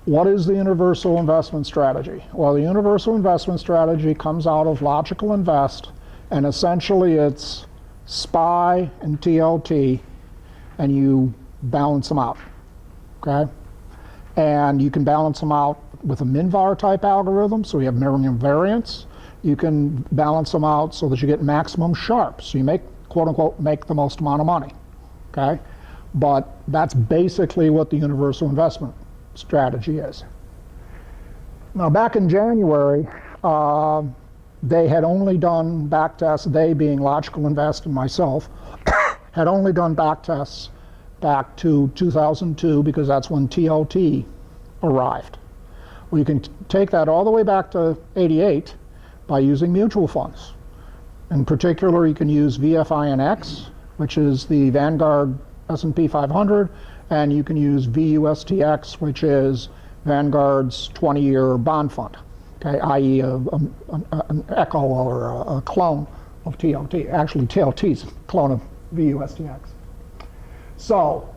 what is the universal investment strategy? Well, the universal investment strategy comes out of logical invest, and essentially it's SPY and TLT, and you balance them out, okay? And you can balance them out with a MinVar type algorithm, so you have minimum variance. You can balance them out so that you get maximum Sharpe, so you make, quote unquote, make the most amount of money, okay? But that's basically what the universal investment strategy is. Now, back in January, they had only done backtests, they being Logical Invest and myself, had only done backtests back to 2002 because that's when TLT arrived. Well, you can take that all the way back to 88 by using mutual funds. In particular, you can use VFINX, which is the Vanguard S&P 500, and you can use VUSTX, which is Vanguard's 20-year bond fund, okay, i.e. an echo or a clone of TLT. Actually, TLT's a clone of VUSTX. So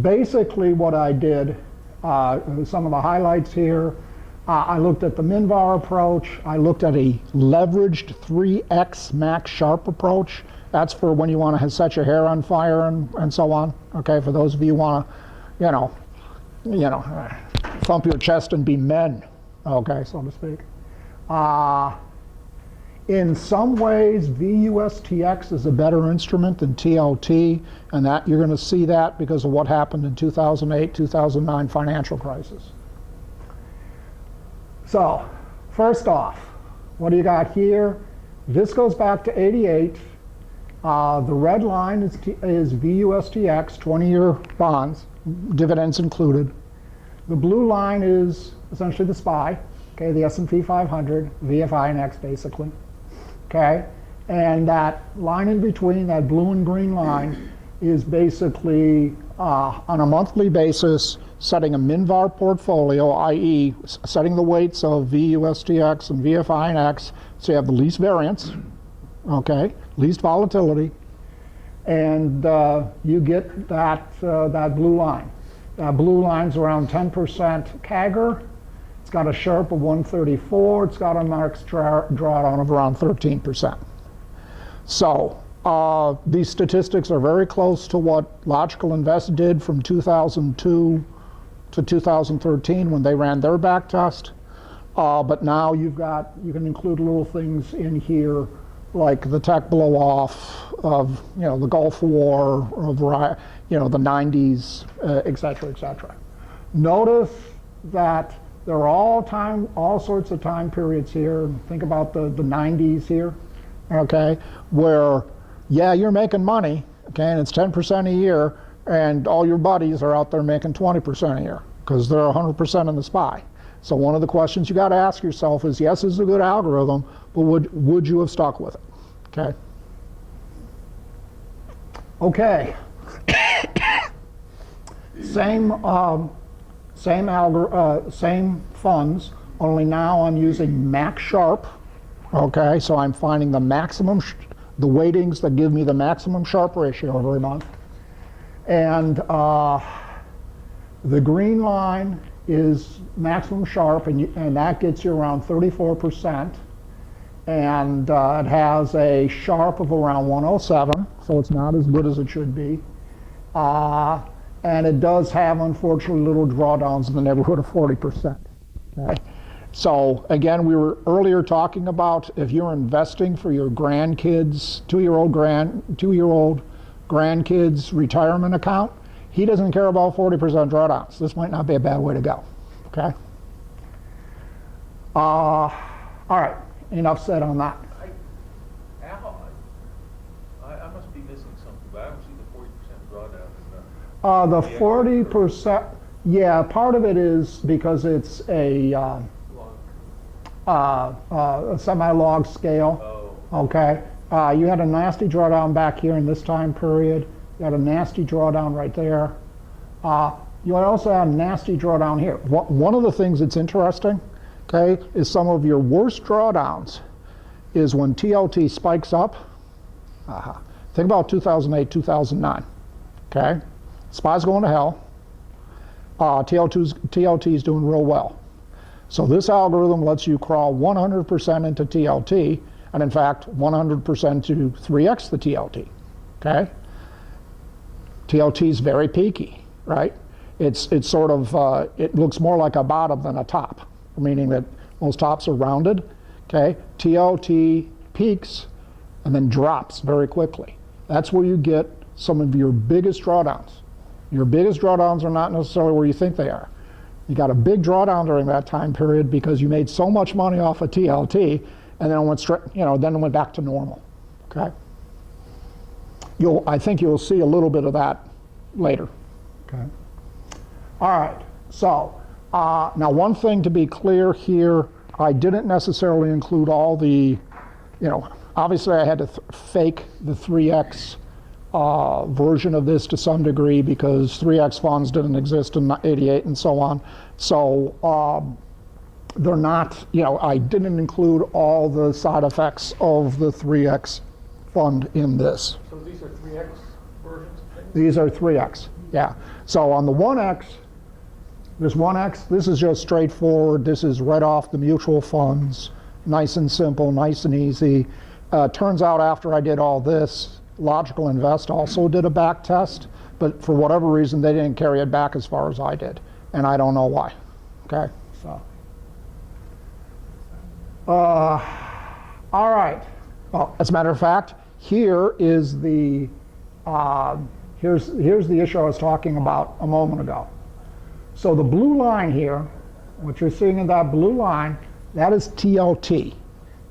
basically what I did, some of the highlights here, I looked at the MinVar approach. I looked at a leveraged 3x Max Sharpe approach. That's for when you want to set your hair on fire and so on. Okay, for those of you who want to, thump your chest and be men. Okay, so to speak. In some ways, VUSTX is a better instrument than TLT, and that you're going to see that because of what happened in 2008, 2009 financial crisis. So, first off, what do you got here? This goes back to 88. The red line is VUSTX, 20-year bonds, dividends included. The blue line is essentially the SPY, okay, the S&P 500, VFINX basically, okay? And that line in between, that blue and green line, is basically on a monthly basis setting a MinVar portfolio, i.e. setting the weights of VUSTX and VFINX so you have the least variance, okay, least volatility, and you get that, that blue line. That blue line's around 10% CAGR. It's got a Sharpe of 134. It's got a max drawdown of around 13%. So these statistics are very close to what Logical Invest did from 2002 to 2013 when they ran their back test. But now you can include little things in here like the tech blow off of the Gulf War, of the 90s, et cetera, et cetera. Notice that there are all sorts of time periods here. Think about the 90s here, okay, where you're making money, okay, and it's 10% a year, and all your buddies are out there making 20% a year because they're 100% in the SPY. So one of the questions you got to ask yourself is, yes, this is a good algorithm, but would you have stuck with it? Okay. Okay. Same funds, only now I'm using Max Sharpe. Okay, so I'm finding the maximum, the weightings that give me the maximum Sharpe ratio every month. And the green line is maximum Sharpe, and that gets you around 34%. And it has a Sharpe of around 107, so it's not as good as it should be. And it does have, unfortunately, little drawdowns in the neighborhood of 40%. Okay? So again, we were earlier talking about if you're investing for your grandkids, two-year-old grandkids retirement account, he doesn't care about 40% drawdowns. This might not be a bad way to go. Okay. All right. Enough said on that. I must be missing something, but I don't see the 40% drawdown. The 40%, yeah, part of it is because it's a semi-log scale. Oh. Okay. You had a nasty drawdown back here in this time period. You had a nasty drawdown right there. You also had a nasty drawdown here. One of the things that's interesting, okay, is some of your worst drawdowns is when TLT spikes up. Think about 2008, 2009. Okay, SPY's going to hell. TLT is doing real well. So this algorithm lets you crawl 100% into TLT, and in fact 100% to 3x the TLT. Okay? TLT is very peaky, right? It's sort of, it looks more like a bottom than a top, meaning that most tops are rounded. Okay? TLT peaks and then drops very quickly. That's where you get some of your biggest drawdowns. Your biggest drawdowns are not necessarily where you think they are. You got a big drawdown during that time period because you made so much money off of TLT, and then it went straight, then it went back to normal. Okay. I think you'll see a little bit of that later. Okay. All right. So now, one thing to be clear here, I didn't necessarily include all the, obviously I had to fake the 3x version of this to some degree because 3x funds didn't exist in '88 and so on. So they're not, I didn't include all the side effects of the 3x fund in this. So these are 3x versions of things? These are 3x, yeah. So on the 1x, this 1x, this is just straightforward. This is right off the mutual funds, nice and simple, nice and easy. Turns out after I did all this, Logical Invest also did a back test, but for whatever reason they didn't carry it back as far as I did, and I don't know why. Okay, so all right. Well, as a matter of fact, here is the here's the issue I was talking about a moment ago. So the blue line here, what you're seeing in that blue line, that is TLT.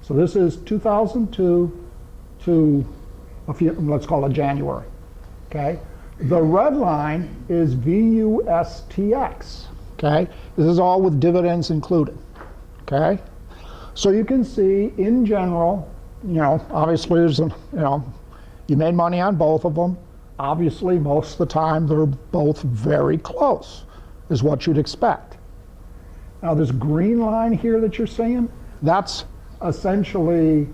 So this is 2002 to let's call it January, okay? The red line is VUSTX, okay? This is all with dividends included, okay? So you can see in general, obviously there's, you made money on both of them. Obviously, most of the time they're both very close, is what you'd expect. Now this green line here that you're seeing, that's essentially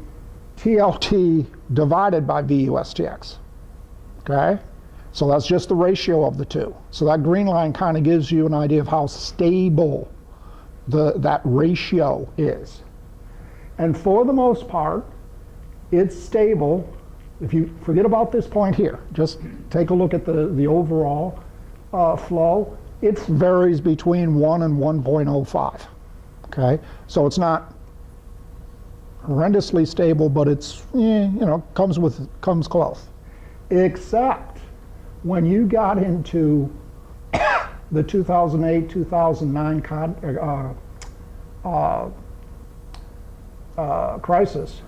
TLT divided by VUSTX, okay? So that's just the ratio of the two. So that green line kind of gives you an idea of how stable that ratio is. And for the most part, it's stable. If you forget about this point here, just take a look at the overall flow. It varies between 1 and 1.05, okay? So it's not horrendously stable, but it's, comes close. Except when you got into the 2008, 2009 crisis,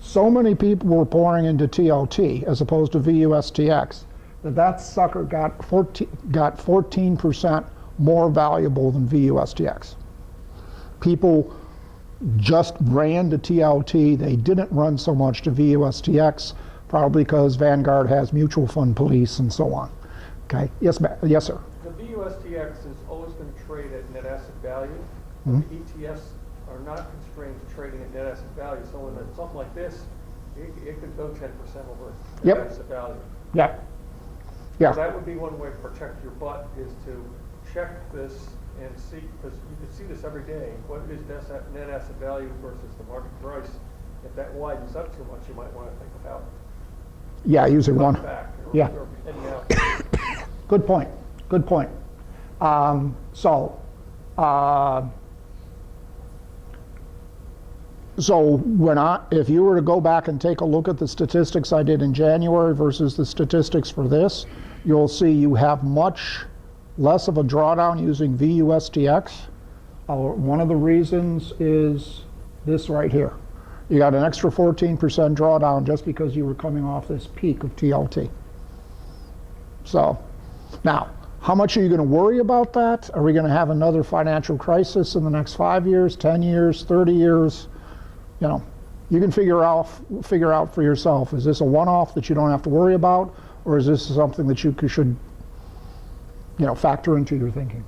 so many people were pouring into TLT as opposed to VUSTX that sucker got 14% more valuable than VUSTX. People just ran to TLT. They didn't run so much to VUSTX, probably because Vanguard has mutual fund police and so on. Okay. Yes, yes, sir. The VUSTX is always going to trade at net asset value. Mm-hmm. The ETFs are not constrained to trading at net asset value. So in something like this, it could go 10% over net asset value. Yeah. Yeah. So that would be one way to protect your butt, is to check this and see, because you can see this every day. What is net asset value versus the market price? If that widens up too much, you might want to think about using one. Back or Yeah. heading out. Good point. Good point. If you were to go back and take a look at the statistics I did in January versus the statistics for this, you'll see you have much less of a drawdown using VUSTX. One of the reasons is this right here. You got an extra 14% drawdown just because you were coming off this peak of TLT. So, now, how much are you going to worry about that? Are we going to have another financial crisis in the next 5 years, 10 years, 30 years? You can figure out for yourself, is this a one-off that you don't have to worry about, or is this something that you should factor into your thinking?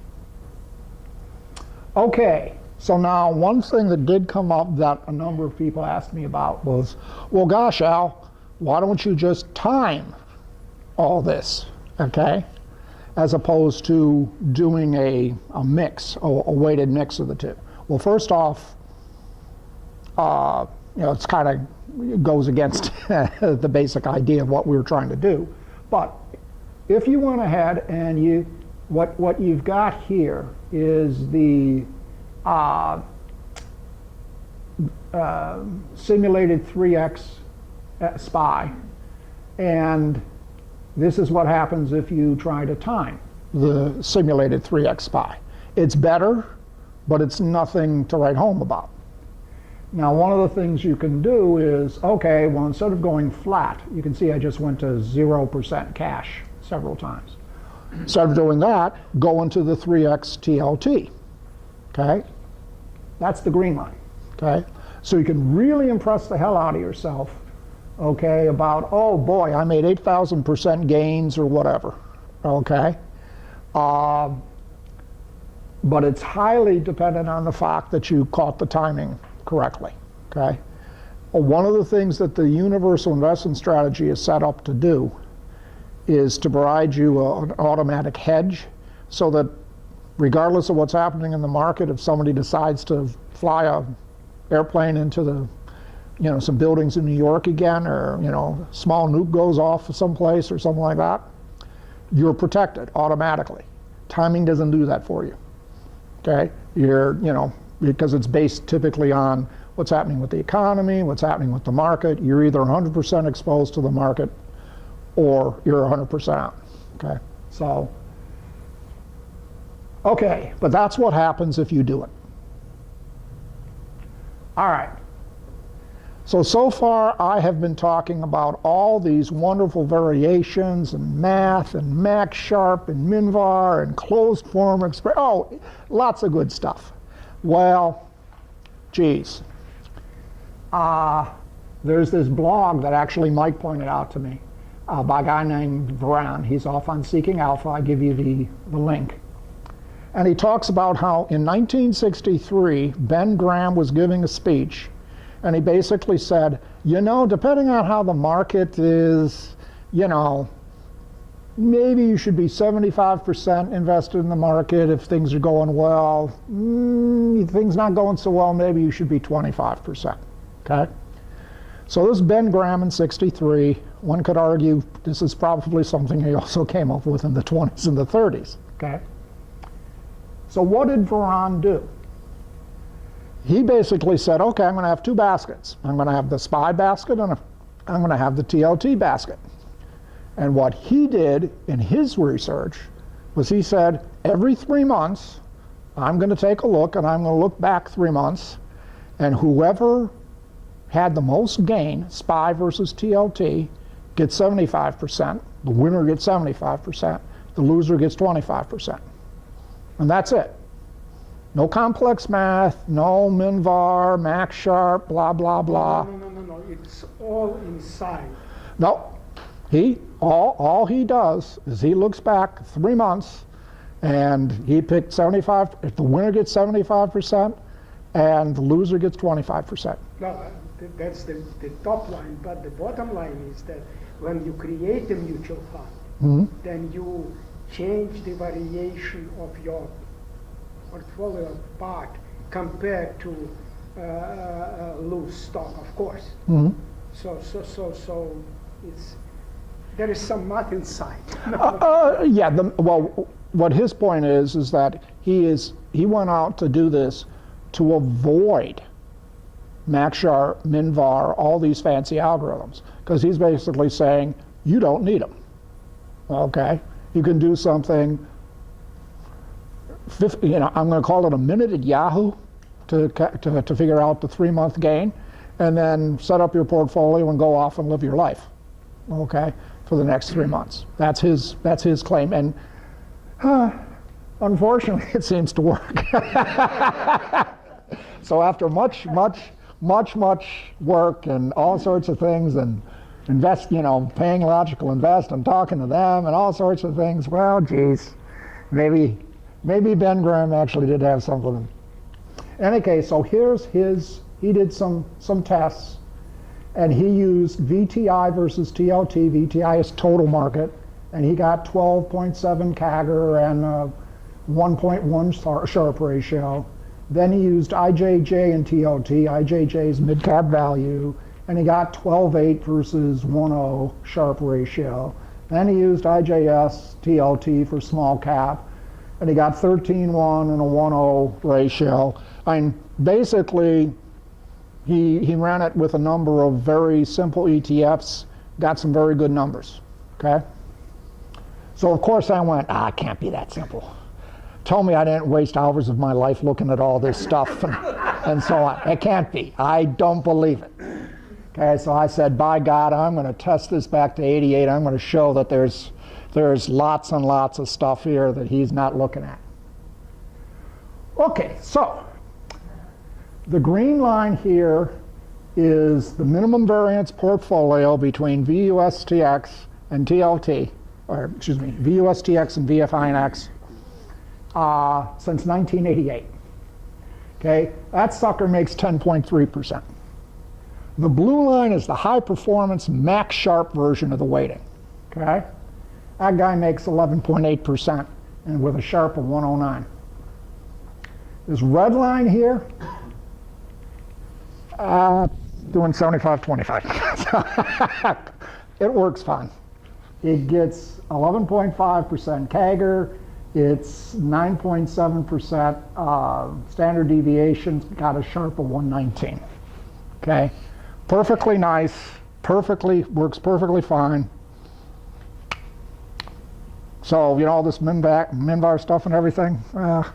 Okay, so now one thing that did come up that a number of people asked me about was, well, gosh, Al, why don't you just time all this, okay? as opposed to doing a mix, a weighted mix of the two? Well, first off, it's kind of goes against the basic idea of what we were trying to do. But if you went ahead and what you've got here is the simulated 3x SPY, and this is what happens if you try to time the simulated 3x SPY. It's better, but it's nothing to write home about. Now, one of the things you can do is, okay, well, instead of going flat, you can see I just went to 0% cash several times. Instead of doing that, go into the 3x TLT, okay? That's the green line, okay? So you can really impress the hell out of yourself, okay, about, oh boy, I made 8,000% gains or whatever, okay? But it's highly dependent on the fact that you caught the timing correctly, okay? One of the things that the universal investment strategy is set up to do is to provide you an automatic hedge so that regardless of what's happening in the market, if somebody decides to fly a airplane into the, some buildings in New York again, or, small nuke goes off someplace or something like that, you're protected automatically. Timing doesn't do that for you, okay? Because it's based typically on what's happening with the economy, what's happening with the market. You're either 100% exposed to the market or you're 100% out, okay? So, okay, but that's what happens if you do it. All right. So far I have been talking about all these wonderful variations and math and Max Sharpe and MinVar and closed form expression. Oh, lots of good stuff. Well, geez. There's this blog that actually Mike pointed out to me by a guy named Gruender. He's off on Seeking Alpha. I give you the link. And he talks about how in 1963, Ben Graham was giving a speech, and he basically said, depending on how the market is, maybe you should be 75% invested in the market if things are going well. Things not going so well, maybe you should be 25%, okay? So this is Ben Graham in 63. One could argue this is probably something he also came up with in the 20s and the 30s, okay? So what did Varon do? He basically said, okay, I'm going to have two baskets. I'm going to have the SPY basket and I'm going to have the TLT basket. And what he did in his research was he said, every 3 months, I'm going to take a look, and I'm going to look back 3 months, and whoever had the most gain, SPY versus TLT, gets 75%. The winner gets 75%. The loser gets 25%. And that's it. No complex math, no MinVar, Max Sharpe, blah, blah, blah. No. It's all inside. No. All he does is he looks back 3 months and he picked 75, if the winner gets 75% and the loser gets 25%. No, that's the top line, but the bottom line is that when you create a mutual fund, then you change the variation of your portfolio part compared to loose stock, of course. So it's there is some math inside. Yeah. Well, what his point is that he went out to do this to avoid Max Sharpe, MinVar, all these fancy algorithms, because he's basically saying you don't need them. Okay, you can do something. I'm going to call it a minute at Yahoo to figure out the 3 month gain, and then set up your portfolio and go off and live your life. Okay, for the next 3 months. That's his claim, and unfortunately, it seems to work. So after much work and all sorts of things, and paying Logical Invest and talking to them and all sorts of things, well, geez, maybe Ben Graham actually did have something. In any case, so here's he did some tests, and he used VTI versus TLT. VTI is total market, and he got 12.7 CAGR and 1.1 Sharpe ratio. Then he used IJJ and TLT, IJJ's mid-cap value, and he got 12.8 versus 1.0 Sharpe ratio. Then he used IJS, TLT for small cap, and he got 13.1 and a 1.0 ratio. I mean, basically, he ran it with a number of very simple ETFs, got some very good numbers, okay? So of course I went, it can't be that simple. Told me I didn't waste hours of my life looking at all this stuff and so on. It can't be. I don't believe it. Okay, so I said, by God, I'm going to test this back to 88. I'm going to show that there's lots and lots of stuff here that he's not looking at. Okay, so the green line here is the minimum variance portfolio between VUSTX and TLT, or excuse me, VUSTX and VFINX since 1988. Okay, that sucker makes 10.3%. The blue line is the high performance Max Sharpe version of the weighting. Okay, that guy makes 11.8% and with a Sharpe of 109. This red line here, doing 75-25. It works fine. It gets 11.5% CAGR. It's 9.7% standard deviation. Got a Sharpe of 119. Okay, perfectly nice. Works perfectly fine. So you know all this MinVar stuff and everything.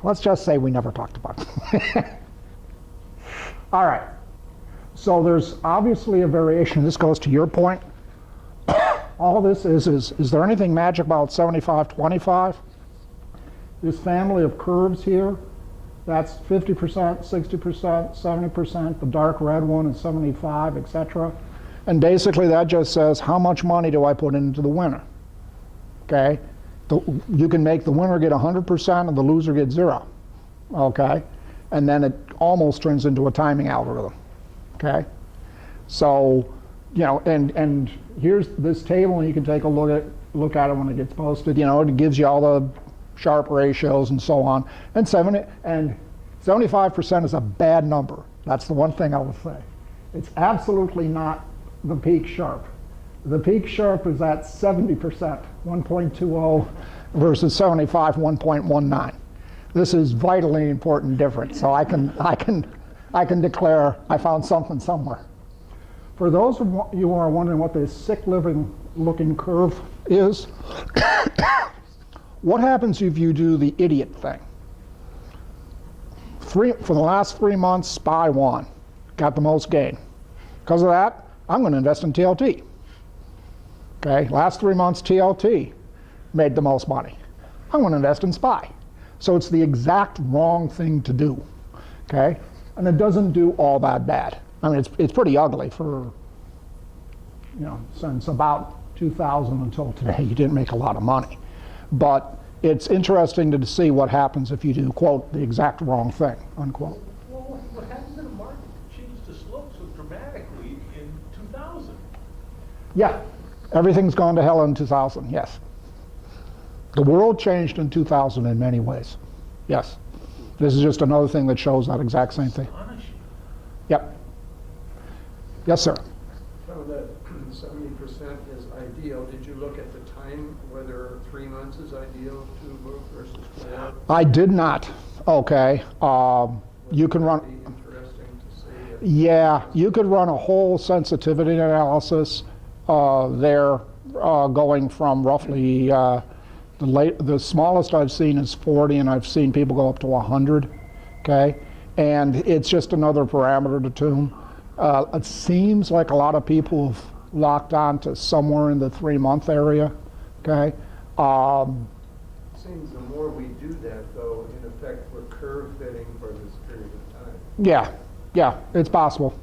Let's just say we never talked about it. All right. So there's obviously a variation. This goes to your point. All this is there anything magic about 75-25? This family of curves here, that's 50%, 60%, 70%. The dark red one is 75, etc. And basically that just says how much money do I put into the winner? Okay? You can make the winner get 100% and the loser get 0. Okay? And then it almost turns into a timing algorithm. Okay, so you know, and here's this table, and you can take a look at it when it gets posted. You know, it gives you all the Sharpe ratios and so on. And 75% is a bad number. That's the one thing I will say. It's absolutely not the peak Sharpe. The peak Sharpe is at 70%, 1.20 versus 75, 1.19. This is vitally important difference. So I can declare I found something somewhere. For those of you who are wondering what this sick living looking curve is, what happens if you do the idiot thing? For the last 3 months, SPY won, got the most gain. Because of that, I'm going to invest in TLT. Okay, last 3 months, TLT made the most money. I'm going to invest in SPY. So it's the exact wrong thing to do. Okay, and it doesn't do all that bad. I mean, it's pretty ugly for, you know, since about 2000 until today. You didn't make a lot of money. But it's interesting to see what happens if you do, quote, the exact wrong thing, unquote. Well, what happened to the market to change the slope so dramatically in 2000? Yeah, everything's gone to hell in 2000, yes. The world changed in 2000 in many ways, yes. This is just another thing that shows that exact same thing. Yep. Yes, sir. So that 70% is ideal. Did you look at the time, whether 3 months is ideal to move versus 4? I did not. Okay. You can run. Would it be interesting to see if Yeah, you could run a whole sensitivity analysis there, going from roughly the smallest I've seen is 40, and I've seen people go up to 100. Okay, and it's just another parameter to tune. It seems like a lot of people have locked on to somewhere in the 3-month area. Okay. it seems the more we do that, though, in effect, we're curve fitting for this period of time. Yeah, it's possible.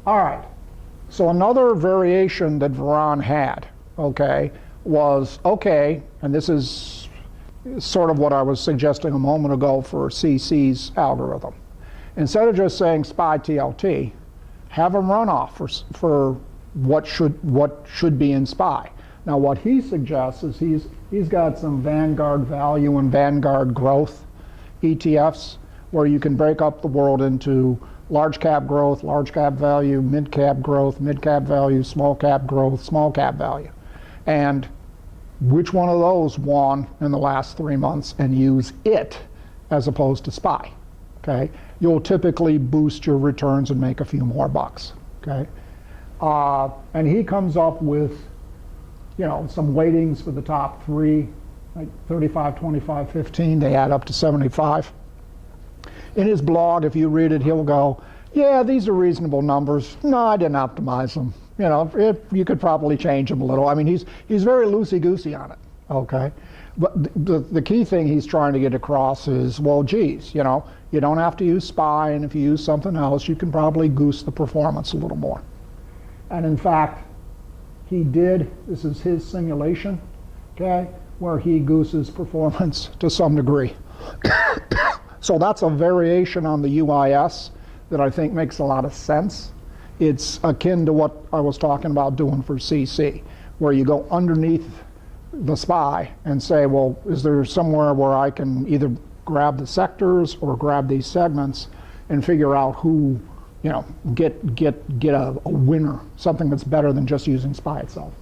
All right, so another variation that Veron had, okay, was, okay, and this is sort of what I was suggesting a moment ago for CC's algorithm. Instead of just saying SPY TLT, have a runoff for what should be in SPY. Now what he suggests is he's got some Vanguard value and Vanguard growth ETFs where you can break up the world into large cap growth, large cap value, mid cap growth, mid cap value, small cap growth, small cap value. And which one of those won in the last 3 months, and use it as opposed to SPY. Okay, you'll typically boost your returns and make a few more bucks. Okay, and he comes up with, you know, some weightings for the top three, like 35, 25, 15. They add up to 75. In his blog, if you read it, he'll go, "Yeah, these are reasonable numbers. No, I didn't optimize them. You know, you could probably change them a little." I mean, he's very loosey-goosey on it. Okay, but the key thing he's trying to get across is, well, geez, you know, you don't have to use SPY, and if you use something else, you can probably goose the performance a little more. And in fact, he did. This is his simulation, okay, where he gooses performance to some degree. So that's a variation on the UIS that I think makes a lot of sense. It's akin to what I was talking about doing for CC, where you go underneath the SPY and say, well, is there somewhere where I can either grab the sectors or grab these segments and figure out who, you know, get a winner, something that's better than just using SPY itself.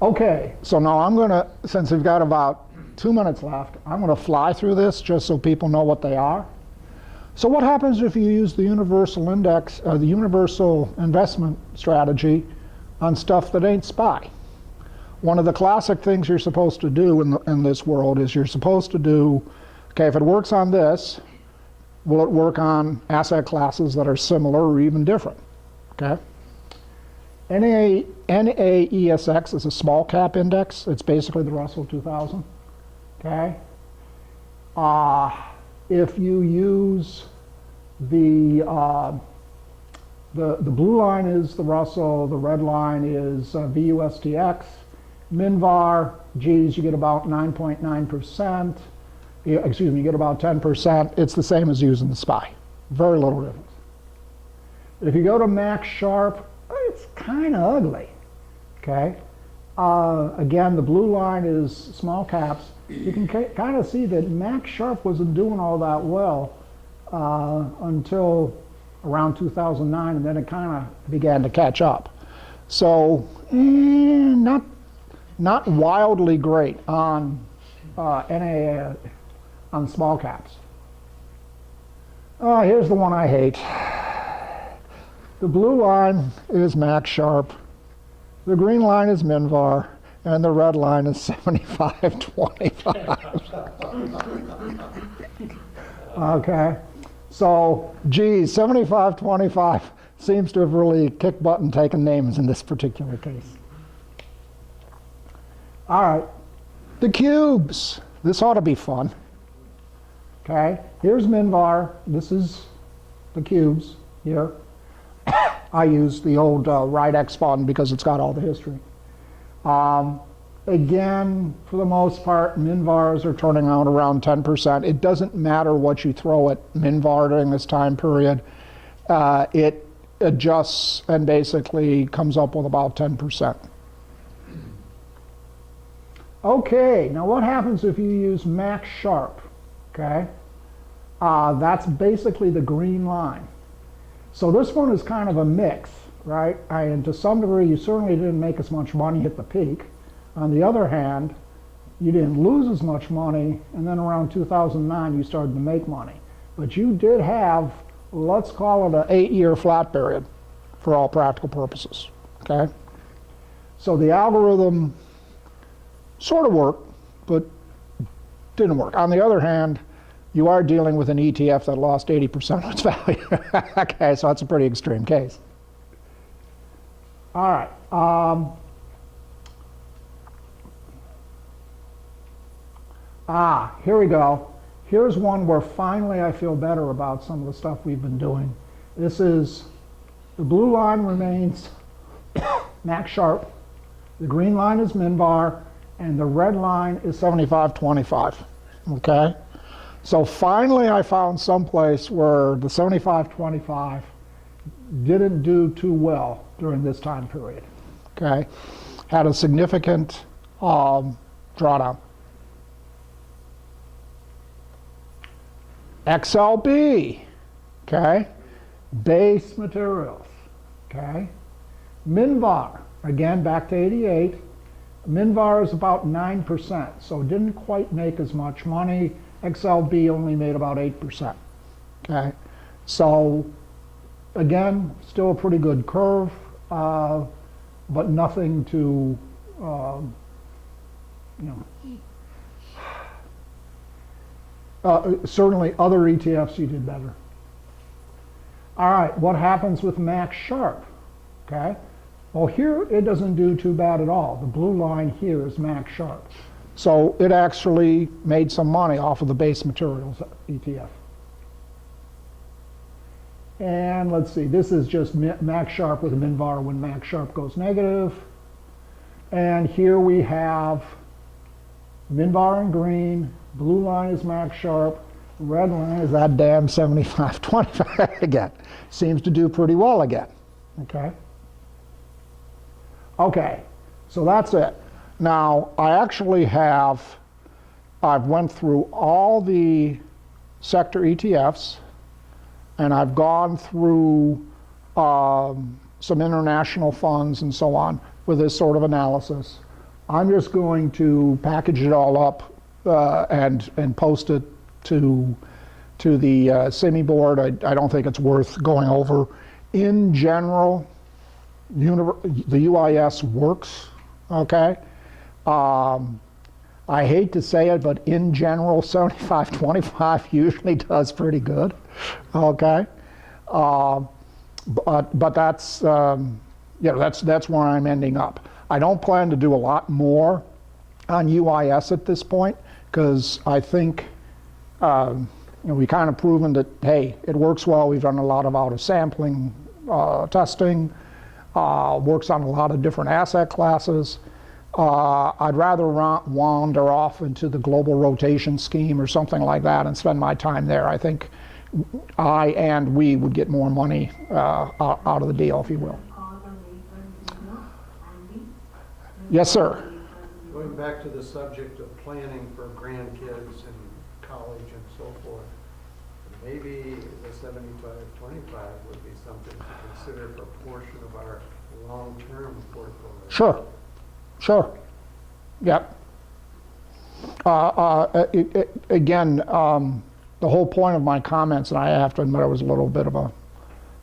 Okay, so now I'm gonna, since we've got about 2 minutes left, I'm gonna fly through this just so people know what they are. So what happens if you use the universal index, the universal investment strategy on stuff that ain't SPY? One of the classic things you're supposed to do in this world is you're supposed to do, okay, if it works on this, will it work on asset classes that are similar or even different? Okay. NAESX is a small cap index. It's basically the Russell 2000. Okay. If you use the blue line is the Russell, the red line is VUSTX. MinVar, geez, you get about 9.9%. Excuse me, you get about 10%. It's the same as using the SPY. Very little difference. If you go to Max Sharpe, it's kind of ugly. Okay. Again, the blue line is small caps. You can kind of see that Max Sharpe wasn't doing all that well until around 2009, and then it kind of began to catch up. So, not wildly great on NA on small caps. Here's the one I hate. The blue line is Max Sharpe, the green line is MinVar, and the red line is 75.25. Okay, so geez, 75.25 seems to have really kicked butt and taken names in this particular case. All right, the cubes. This ought to be fun. Okay, here's MinVar. This is the cubes here. I use the old RIDEX fund because it's got all the history. Again, for the most part, MinVars are turning out around 10%. It doesn't matter what you throw at MinVar during this time period. It adjusts and basically comes up with about 10%. Okay, now what happens if you use Max Sharpe? Okay, that's basically the green line. So this one is kind of a mix, right? And to some degree, you certainly didn't make as much money at the peak. On the other hand, you didn't lose as much money, and then around 2009, you started to make money. But you did have, let's call it an 8-year flat period for all practical purposes, okay? So the algorithm sort of worked, but didn't work. On the other hand, you are dealing with an ETF that lost 80% of its value. Okay, so that's a pretty extreme case. All right. Here we go. Here's one where finally I feel better about some of the stuff we've been doing. This is, the blue line remains Max Sharpe, the green line is MinVar, and the red line is 75.25, okay? So finally I found some place where the 75.25 didn't do too well during this time period. Okay, had a significant drawdown. XLB, okay, base materials, okay. MinVar, again back to 88. MinVar is about 9%, so it didn't quite make as much money. XLB only made about 8%, okay. So again, still a pretty good curve, but nothing to, certainly other ETFs you did better. All right, what happens with Max Sharpe? Okay, well here it doesn't do too bad at all. The blue line here is Max Sharpe. So it actually made some money off of the base materials ETF. And let's see, this is just Max Sharpe with a MinVar when Max Sharpe goes negative. And here we have MinVar in green, blue line is Max Sharpe, red line is that damn 75-25 again. Seems to do pretty well again, okay? Okay, so that's it. Now, I've went through all the sector ETFs, and I've gone through some international funds and so on with this sort of analysis. I'm just going to package it all up and post it to the SIMI board. I don't think it's worth going over. In general, the UIS works, okay? I hate to say it, but in general, 75-25 usually does pretty good, okay? But that's, that's where I'm ending up. I don't plan to do a lot more on UIS at this point, because I think we kind of proven that, hey, it works well. We've done a lot of out-of-sampling testing, works on a lot of different asset classes. I'd rather wander off into the global rotation scheme or something like that and spend my time there. I think I and we would get more money out of the deal, if you will. Yes, sir. Going back to the subject of planning for grandkids and college and so forth, maybe the 75-25 would be something to consider for a portion of our long-term portfolio. Sure. Sure. Yep. Again, the whole point of my comments, and I have to admit I was a little bit of a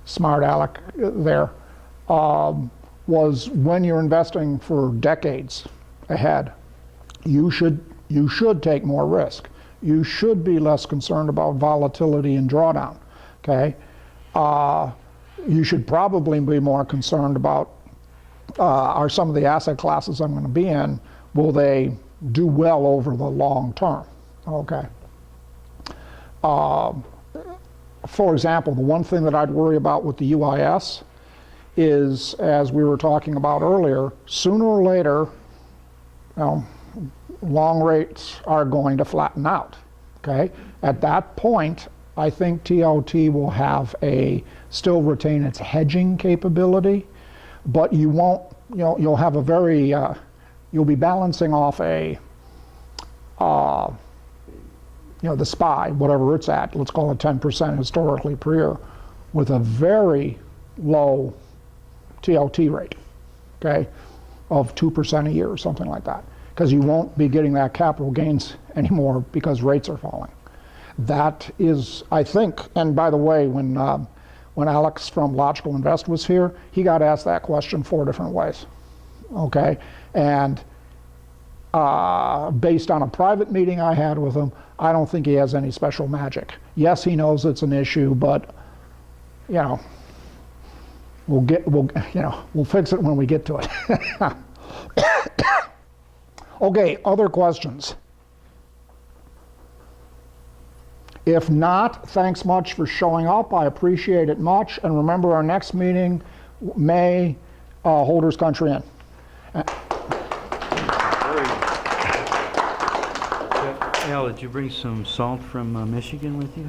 smart aleck there, was when you're investing for decades ahead, you should take more risk. You should be less concerned about volatility and drawdown. Okay. You should probably be more concerned about are some of the asset classes I'm going to be in, will they do well over the long term? Okay. For example, the one thing that I'd worry about with the UIS is, as we were talking about earlier, sooner or later, long rates are going to flatten out. Okay. At that point, I think TLT will have still retain its hedging capability, but you won't, you'll have a very, you'll be balancing off the SPY, whatever it's at, let's call it 10% historically per year, with a very low TLT rate, okay, of 2% a year or something like that, because you won't be getting that capital gains anymore because rates are falling. That is, I think, and by the way, when Alex from Logical Invest was here, he got asked that question 4 different ways, okay? And based on a private meeting I had with him, I don't think he has any special magic. Yes, he knows it's an issue, but, we'll fix it when we get to it. Okay, other questions? If not, thanks much for showing up. I appreciate it much. And remember, our next meeting, May, Holders Country Inn. Al, did you bring some salt from Michigan with you?